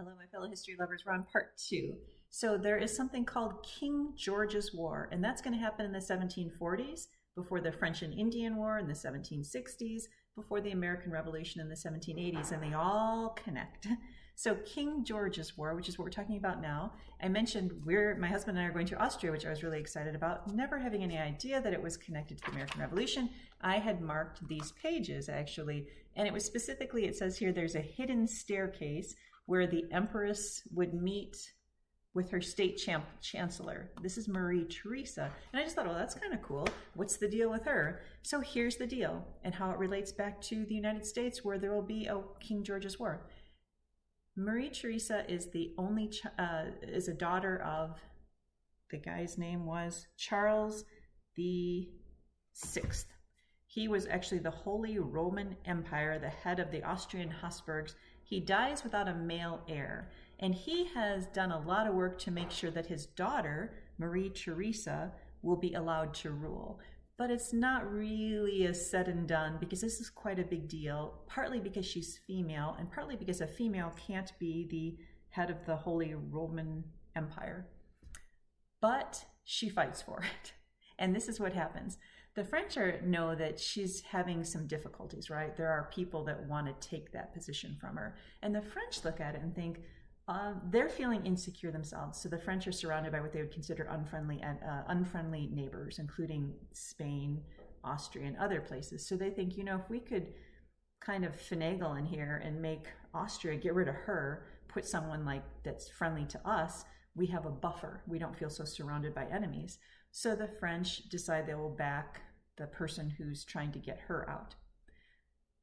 Hello, my fellow history lovers. We're on part 2. So there is something called King George's War, and that's going to happen in the 1740s, before the French and Indian War in the 1760s, before the American Revolution in the 1780s, and they all connect. So King George's War, which is what we're talking about now, I mentioned my husband and I are going to Austria, which I was really excited about, never having any idea that it was connected to the American Revolution. I had marked these pages actually, and it was specifically, it says here, there's a hidden staircase where the Empress would meet with her state chancellor. This is Marie Theresa. And I just thought, well, that's kind of cool. What's the deal with her? So here's the deal and how it relates back to the United States, where there will be a King George's War. Marie Theresa is the only, is a daughter of, the guy's name was Charles the Sixth. He was actually the Holy Roman Empire, the head of the Austrian Habsburgs. He dies without a male heir, and he has done a lot of work to make sure that his daughter, Marie Theresa, will be allowed to rule. But it's not really as said and done, because this is quite a big deal, partly because she's female, and partly because a female can't be the head of the Holy Roman Empire. But she fights for it. And this is what happens. The French know that she's having some difficulties, right? There are people that want to take that position from her. And the French look at it and think, they're feeling insecure themselves. So the French are surrounded by what they would consider unfriendly neighbors, including Spain, Austria, and other places. So they think, you know, if we could kind of finagle in here and make Austria get rid of her, put someone like that's friendly to us, we have a buffer. We don't feel so surrounded by enemies. So the French decide they will back the person who's trying to get her out.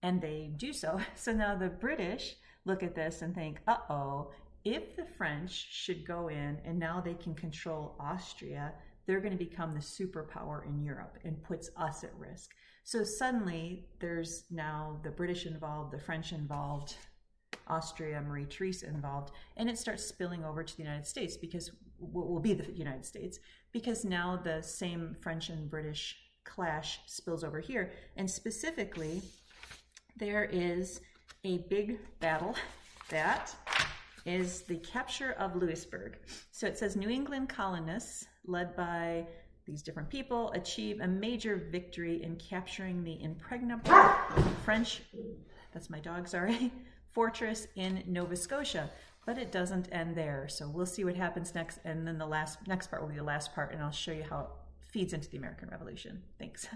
And they do so. So now the British look at this and think, uh-oh, if the French should go in and now they can control Austria, they're going to become the superpower in Europe and puts us at risk. So suddenly there's now the British involved, the French involved, Austria, Marie Theresa involved, and it starts spilling over to the United States, because what will be the United States, because now the same French and British clash spills over here. And specifically, there is a big battle that is the capture of Louisburg. So it says New England colonists, led by these different people, achieve a major victory in capturing the impregnable French, that's my dog, sorry, fortress in Nova Scotia. But it doesn't end there. So we'll see what happens next. And then the next part will be the last part, and I'll show you how it feeds into the American Revolution. Thanks.